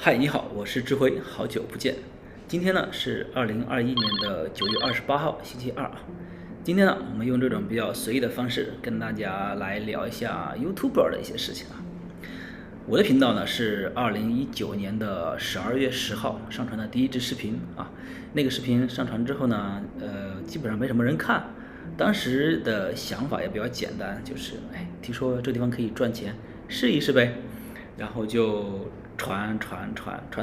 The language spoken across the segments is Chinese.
嗨，你好，我是智辉，好久不见。今天呢是2021年的9月28号，星期二啊。今天呢，我们用这种比较随意的方式跟大家来聊一下 YouTuber 的一些事情啊。我的频道呢是2019年的12月10号上传的第一支视频啊。那个视频上传之后呢，基本上没什么人看。当时的想法也比较简单，就是听说这个地方可以赚钱，试一试呗。然后就传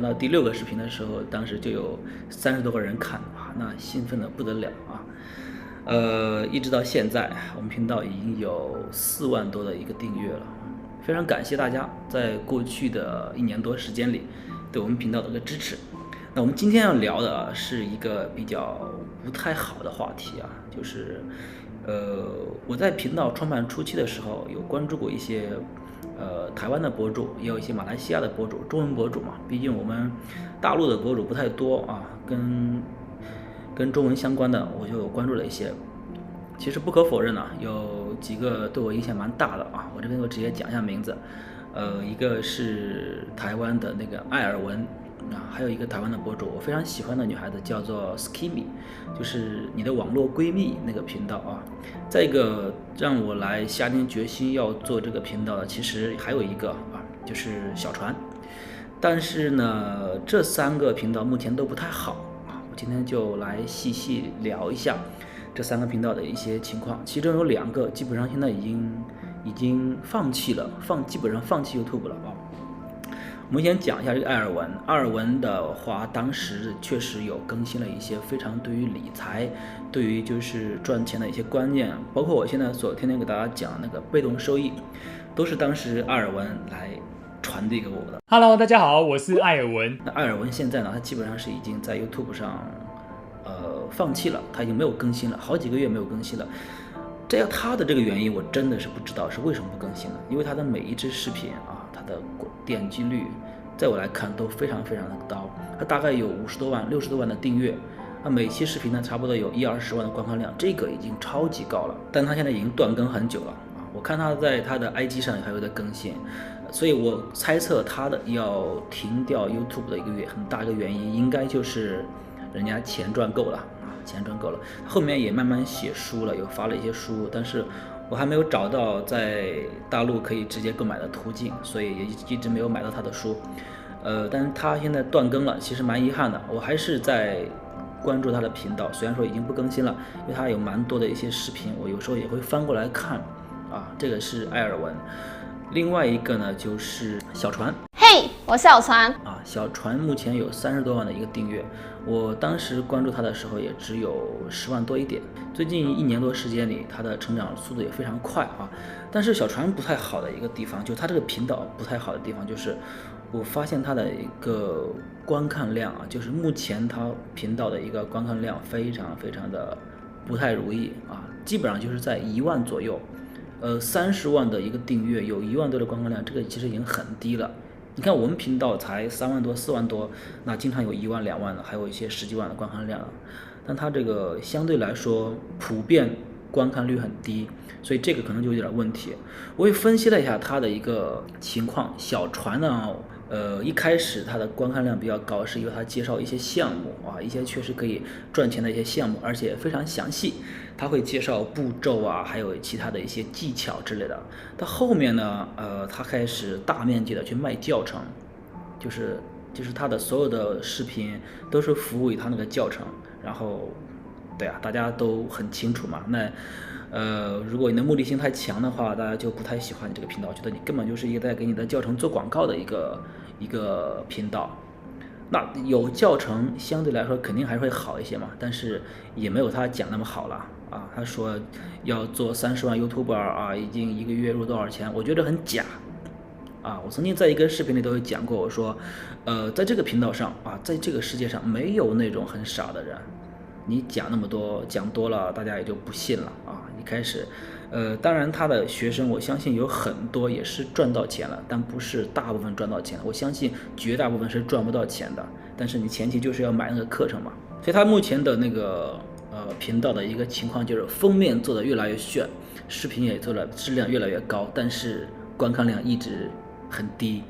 到第6个视频的时候，当时就有30多个人看啊，那兴奋的不得了啊。一直到现在，我们频道已经有4万多的一个订阅了，非常感谢大家在过去的1年多时间里对我们频道的一个支持。那我们今天要聊的是一个比较不太好的话题啊，就是我在频道创办初期的时候有关注过一些台湾的博主，也有一些马来西亚的博主，中文博主嘛，毕竟我们大陆的博主不太多啊，跟中文相关的我就关注了一些。其实不可否认呢，有几个对我影响蛮大的啊，我这边就直接讲一下名字。一个是台湾的那个艾尔文啊，还有一个台湾的博主，我非常喜欢的女孩子叫做 Skimmy， 就是你的网络闺蜜那个频道啊。再一个让我来下定决心要做这个频道的，其实还有一个啊，就是小船。但是呢，这3个频道目前都不太好啊，我今天就来细细聊一下这3个频道的一些情况。其中有2个基本上现在已经放弃了，基本上放弃 YouTube 了啊。我们先讲一下这个艾尔文。艾尔文的话，当时确实有更新了一些非常对于理财、对于就是赚钱的一些观念，包括我现在所天天给大家讲那个被动收益，都是当时艾尔文来传递给我的。Hello，大家好，我是艾尔文。那艾尔文现在呢，他基本上是已经在 YouTube 上放弃了，他已经没有更新了，好几个月没有更新了。这样他的这个原因我真的是不知道是为什么不更新了，因为他的每一支视频啊，他的点击率在我来看都非常的高，他大概有50多万、60多万的订阅，那每期视频呢差不多有10-20万的观看量，这个已经超级高了。但他现在已经断更很久了啊，我看他在他的 IG 上还有在更新，所以我猜测他的要停掉 YouTube 的一个很大一个原因，应该就是人家钱赚够了。后面也慢慢写书了，有发了一些书，但是我还没有找到在大陆可以直接购买的途径，所以也一直没有买到他的书。但是他现在断更了，其实蛮遗憾的。我还是在关注他的频道，虽然说已经不更新了，因为他有蛮多的一些视频，我有时候也会翻过来看啊。这个是艾尔文。另外一个呢就是小船。嘿，我是小船啊，小船目前有30多万的一个订阅，我当时关注他的时候也只有10万多一点。最近1年多时间里，他的成长速度也非常快啊。但是小船不太好的一个地方，就他这个频道不太好的地方，就是我发现他的一个观看量啊，就是目前他频道的一个观看量非常的不太如意啊，基本上就是在1万左右。30万的一个订阅，有1万多的观看量，这个其实已经很低了。你看我们频道才3万多、4万多，那经常有1万、2万的，还有一些10几万的观看量，但它这个相对来说普遍观看率很低，所以这个可能就有点问题。我也分析了一下它的一个情况，小船呢，一开始它的观看量比较高，是因为它介绍一些项目啊，一些确实可以赚钱的一些项目，而且非常详细，它会介绍步骤啊，还有其他的一些技巧之类的。到后面呢，它开始大面积的去卖教程，就是它的所有的视频都是服务于它那个教程，然后对啊，大家都很清楚嘛。那如果你的目的性太强的话，大家就不太喜欢你这个频道，觉得你根本就是一个在给你的教程做广告的一个频道。那有教程相对来说肯定还会好一些嘛，但是也没有他讲那么好了啊。他说要做30万 YouTuber 啊，已经1个月入多少钱，我觉得很假啊。我曾经在一个视频里都有讲过，我说在这个频道上啊，在这个世界上没有那种很傻的人，你讲那么多，讲多了大家也就不信了啊。一开始当然他的学生我相信有很多也是赚到钱了，但不是大部分赚到钱了，我相信绝大部分是赚不到钱的，但是你前提就是要买那个课程嘛。所以他目前的那个频道的一个情况就是封面做的越来越炫，视频也做了质量越来越高，但是观看量一直很低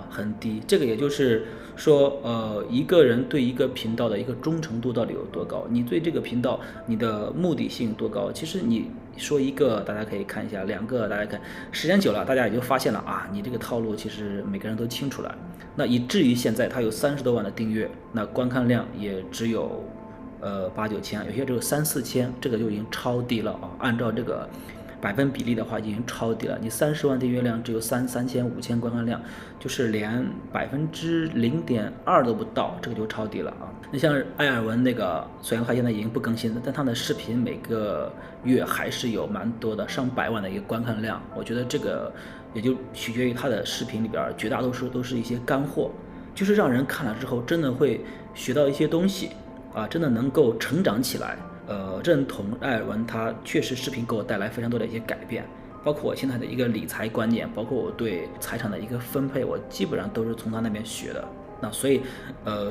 很低。这个也就是说，一个人对一个频道的一个忠诚度到底有多高？你对这个频道你的目的性多高？其实你说一个，大家可以看一下；两个，大家看，时间久了，大家也就发现了啊，你这个套路其实每个人都清楚了。那以至于现在他有30多万的订阅，那观看量也只有8、9千，有些只有3、4千，这个就已经超低了啊！按照这个百分比例的话，已经超低了。你30万订阅量只有3千、5千观看量，就是连0.2%都不到，这个就超低了啊！那像艾尔文那个，虽然他现在已经不更新了，但他的视频每个月还是有蛮多的，上百万的一个观看量。我觉得这个也就取决于他的视频里边绝大多数都是一些干货，就是让人看了之后真的会学到一些东西。真的能够成长起来。认同艾尔文，他确实视频给我带来非常多的一些改变，包括我现在的一个理财观念，包括我对财产的一个分配，我基本上都是从他那边学的。那所以，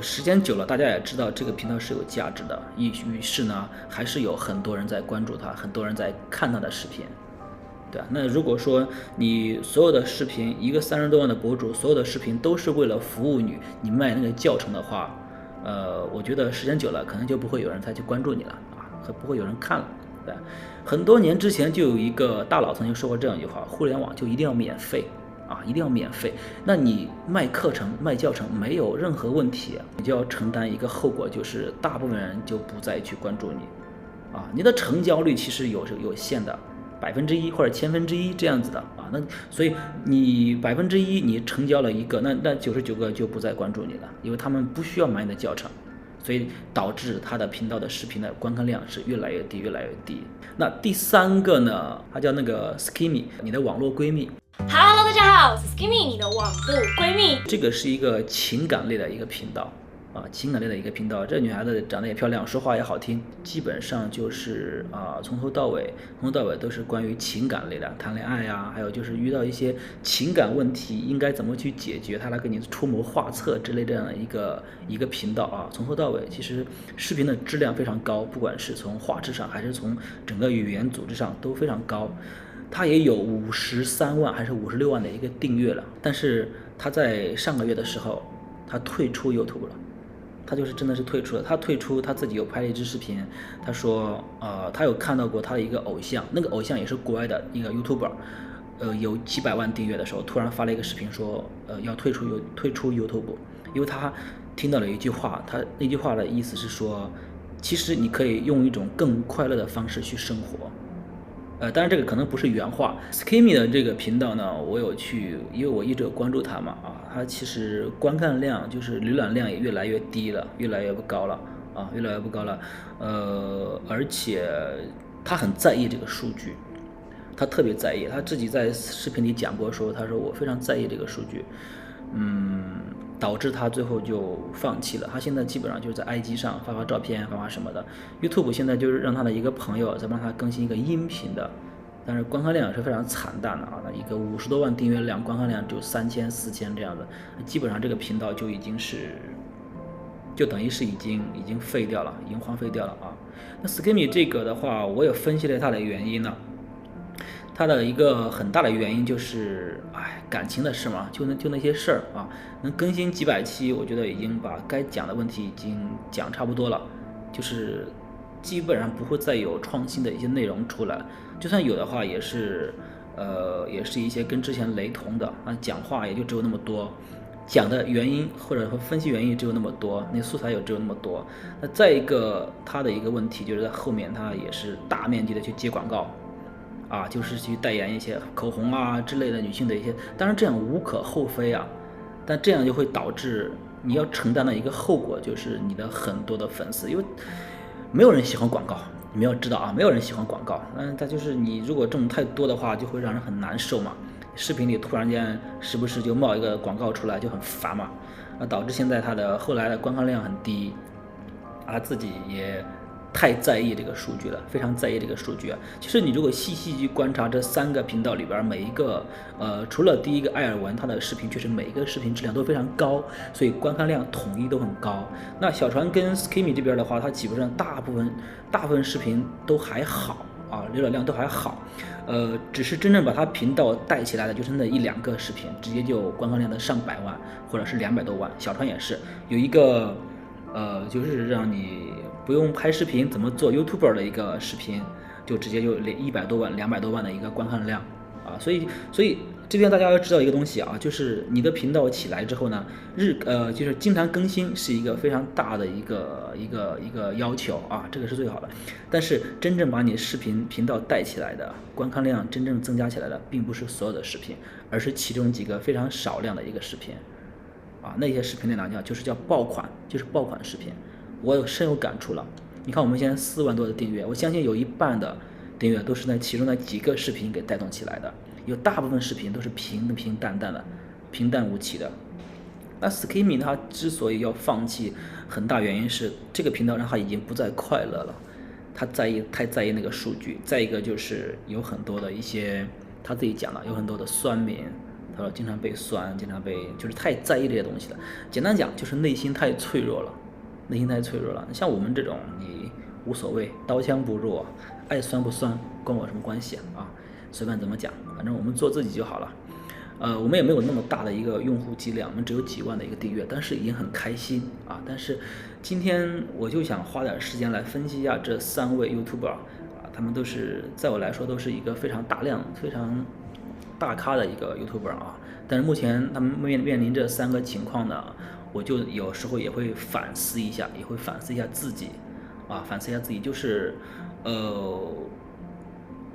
时间久了，大家也知道这个频道是有价值的，于是呢，还是有很多人在关注他，很多人在看他的视频。对啊，那如果说你所有的视频，一个30多万的博主，所有的视频都是为了服务你卖那个教程的话，我觉得时间久了，可能就不会有人再去关注你了啊，和不会有人看了。对，很多年之前就有一个大佬曾经说过这样一句话：互联网就一定要免费啊，一定要免费。那你卖课程、卖教程没有任何问题，你就要承担一个后果，就是大部分人就不再去关注你啊，你的成交率其实有限的。1%或者1/1000这样子的啊，那所以你1%你成交了一个，那99个就不再关注你了，因为他们不需要买你的教程，所以导致他的频道的视频的观看量是越来越低，越来越低。那第3个呢，它叫那个 Skimmy， 你的网络闺蜜。Hello， 大家好，我是 Skimmy， 你的网络闺蜜。这个是一个情感类的一个频道。情感类的一个频道，这女孩子长得也漂亮，说话也好听，基本上就是从头到尾都是关于情感类的，谈恋爱还有就是遇到一些情感问题应该怎么去解决，她来给你出谋划策之类这样的一个频道从头到尾其实视频的质量非常高，不管是从画质上还是从整个语言组织上都非常高。她也有53万还是56万的一个订阅了，但是她在上个月的时候，她退出 YouTube 了。他就是真的是退出了，他退出，他自己有拍了一支视频，他说，他有看到过他的一个偶像，那个偶像也是国外的一个 YouTuber，有几百万订阅的时候，突然发了一个视频说，要退出 YouTube， 因为他听到了一句话，他那句话的意思是说，其实你可以用一种更快乐的方式去生活。当然这个可能不是原话。Skimmy 的这个频道呢，我有去，因为我一直有关注他嘛，他其实观看量就是浏览量也越来越低了，越来越不高了，而且他很在意这个数据，他特别在意，他自己在视频里讲过说，他说我非常在意这个数据，导致他最后就放弃了。他现在基本上就是在 IG 上发照片，发什么的。YouTube 现在就是让他的一个朋友在帮他更新一个音频的，但是观看量也是非常惨淡的那一个50多万订阅量，观看量就3000、4000这样的，基本上这个频道就已经是，就等于是已经废掉了，已经荒废掉了那 Skimmy 这个的话，我也分析了它的原因呢。它的一个很大的原因就是，感情的事嘛，就那些事儿能更新几百期，我觉得已经把该讲的问题已经讲差不多了，就是基本上不会再有创新的一些内容出来，就算有的话也是一些跟之前雷同的讲话也就只有那么多，讲的原因或者说分析原因只有那么多，那素材也只有那么多。那再一个，它的一个问题就是在后面，它也是大面积的去接广告。就是去代言一些口红之类的女性的一些，当然这样无可厚非但这样就会导致你要承担的一个后果，就是你的很多的粉丝，因为没有人喜欢广告，你们要知道没有人喜欢广告，它就是你如果这种太多的话，就会让人很难受嘛。视频里突然间时不时就冒一个广告出来，就很烦嘛，导致现在它的后来的观看量很低，自己也太在意这个数据了，非常在意这个数据其实你如果细细去观察这3个频道里边，每一个除了第一个艾尔文，他的视频确实每一个视频质量都非常高，所以观看量统一都很高。那小船跟 Skimmy 这边的话，它基本上大部分视频都还好浏览量都还好，只是真正把它频道带起来的就是那一两个视频，直接就观看量的上百万或者是200多万。小川也是有一个就是让你不用拍视频怎么做 YouTuber 的一个视频，就直接就100多万200多万的一个观看量啊，所以这边大家要知道一个东西啊，就是你的频道起来之后呢，就是经常更新是一个非常大的一个要求啊，这个是最好的。但是真正把你视频频道带起来的，观看量真正增加起来的，并不是所有的视频，而是其中几个非常少量的一个视频啊，那些视频呢就是叫爆款，就是爆款视频，我深有感触了。你看我们现在4万多的订阅，我相信有一半的订阅都是那其中的几个视频给带动起来的。有大部分视频都是平淡的，平淡无奇的。那 Skimmy 他之所以要放弃，很大原因是这个频道让他已经不再快乐了，他太在意那个数据。再一个就是有很多的一些他自己讲了，有很多的酸民，他说经常被酸，经常被就是太在意这些东西了。简单讲就是内心太脆弱了，内心太脆弱了。像我们这种你无所谓，刀枪不入，爱酸不酸关我什么关系啊？随便怎么讲，反正我们做自己就好了。我们也没有那么大的一个用户剂量，我们只有几万的一个订阅，但是已经很开心啊。但是今天我就想花点时间来分析一下这3位 YouTuber 啊，他们都是在我来说都是一个非常大量、非常大咖的一个 YouTuber 啊。但是目前他们面临这3个情况呢，我就有时候也会反思一下，自己啊，就是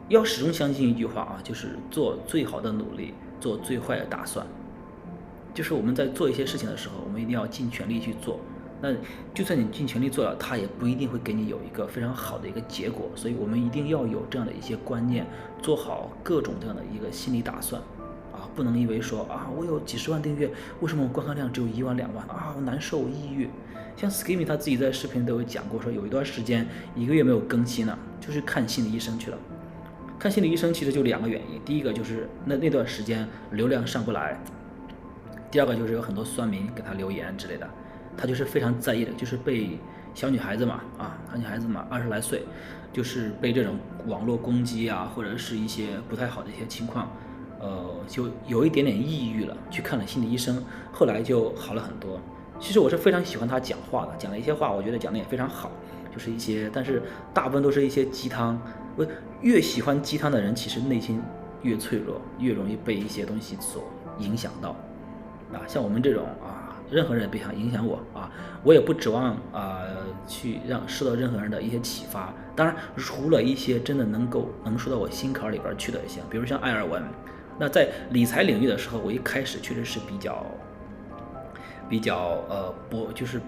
要始终相信一句话啊，就是做最好的努力，做最坏的打算。就是我们在做一些事情的时候，我们一定要尽全力去做。那就算你尽全力做了，它也不一定会给你有一个非常好的一个结果。所以我们一定要有这样的一些观念，做好各种这样的一个心理打算啊，不能因为说啊，我有几十万订阅，为什么我观看量只有1万2万啊，我难受，我抑郁。像 Skimmy 他自己在视频都有讲过，说有一段时间1个月没有更新了，就是看心理医生去了。看心理医生其实就2个原因，第一个就是那段时间流量上不来，第二个就是有很多酸民给他留言之类的，他就是非常在意的，就是被小女孩子嘛，20来岁，就是被这种网络攻击啊，或者是一些不太好的一些情况，就有一点点抑郁了，去看了心理医生，后来就好了很多。其实我是非常喜欢他讲话的，讲了一些话，我觉得讲的也非常好，就是一些，但是大部分都是一些鸡汤。越喜欢鸡汤的人，其实内心越脆弱，越容易被一些东西所影响到啊。像我们这种啊，任何人也别想影响我啊，我也不指望去受到任何人的一些启发。当然，除了一些真的能说到我心坎里边去的一些，比如像艾尔文，那在理财领域的时候，我一开始确实是比较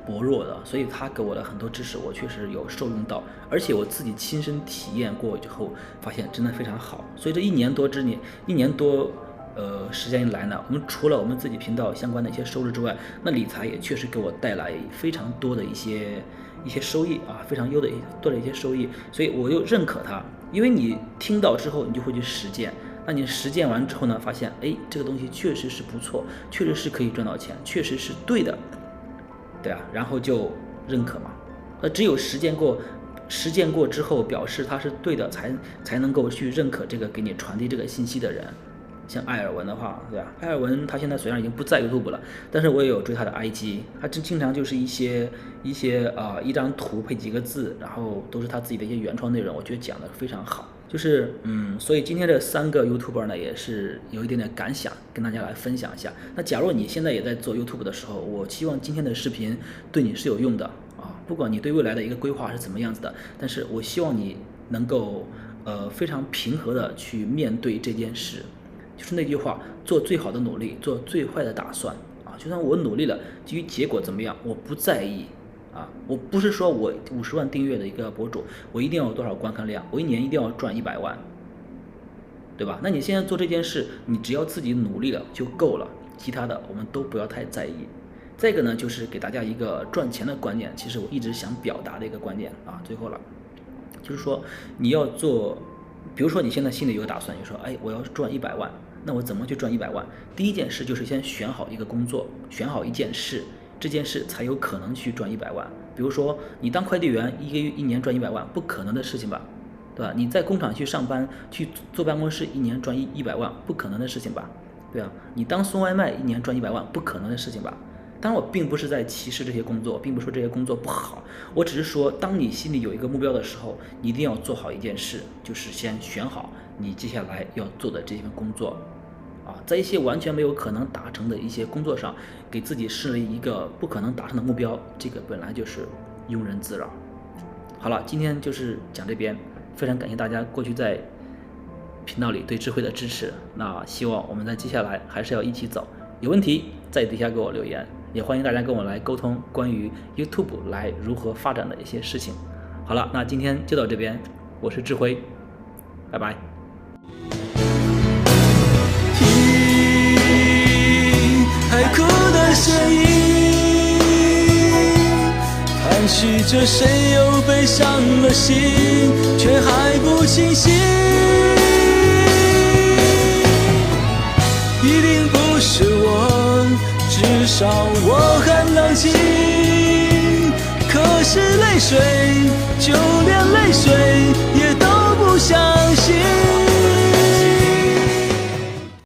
薄弱的，所以他给我的很多知识我确实有受用到，而且我自己亲身体验过以后发现真的非常好。所以这1年多时间以来呢，我们除了我们自己频道相关的一些收入之外，那理财也确实给我带来非常多的一些收益啊，非常多的一些收益，所以我又认可它。因为你听到之后你就会去实践，那你实践完之后呢，发现这个东西确实是不错，确实是可以赚到钱，确实是对的，对啊，然后就认可嘛。那只有实践过之后，表示它是对的，才能够去认可这个给你传递这个信息的人。像艾尔文的话，对吧？艾尔文他现在虽然已经不在 YouTube 了，但是我也有追他的 IG， 他经常就是一张图配几个字，然后都是他自己的一些原创内容，我觉得讲的非常好。就是所以今天这3个 YouTuber 呢，也是有一点点感想跟大家来分享一下。那假如你现在也在做 YouTube 的时候，我希望今天的视频对你是有用的啊，不管你对未来的一个规划是怎么样子的，但是我希望你能够非常平和的去面对这件事。就是那句话，做最好的努力，做最坏的打算啊！就算我努力了，至于结果怎么样，我不在意啊！我不是说我50万订阅的一个博主，我一定要有多少观看量，我1年一定要赚100万，对吧？那你现在做这件事，你只要自己努力了就够了，其他的我们都不要太在意。再一个呢，就是给大家一个赚钱的观念，其实我一直想表达的一个观念啊，最后了，就是说你要做，比如说你现在心里有个打算，你说我要赚100万。那我怎么去赚100万？第一件事就是先选好一个工作，选好一件事，这件事才有可能去赚100万。比如说你当快递员，1年赚100万，不可能的事情吧？对吧？你在工厂去上班，去坐办公室，一年赚100万，不可能的事情吧？对啊，你当送外卖，一年赚100万，不可能的事情吧？当然，我并不是在歧视这些工作，并不是说这些工作不好，我只是说，当你心里有一个目标的时候，你一定要做好一件事，就是先选好你接下来要做的这份工作。在一些完全没有可能达成的一些工作上，给自己设立一个不可能达成的目标，这个本来就是庸人自扰。好了，今天就是讲这边，非常感谢大家过去在频道里对智慧的支持。那希望我们在接下来还是要一起走，有问题在底下给我留言，也欢迎大家跟我来沟通关于 YouTube 来如何发展的一些事情。好了，那今天就到这边，我是智慧，拜拜。海哭的声音，盘踞着谁又背上了心，却还不清醒。一定不是我，至少我很冷静。可是泪水就连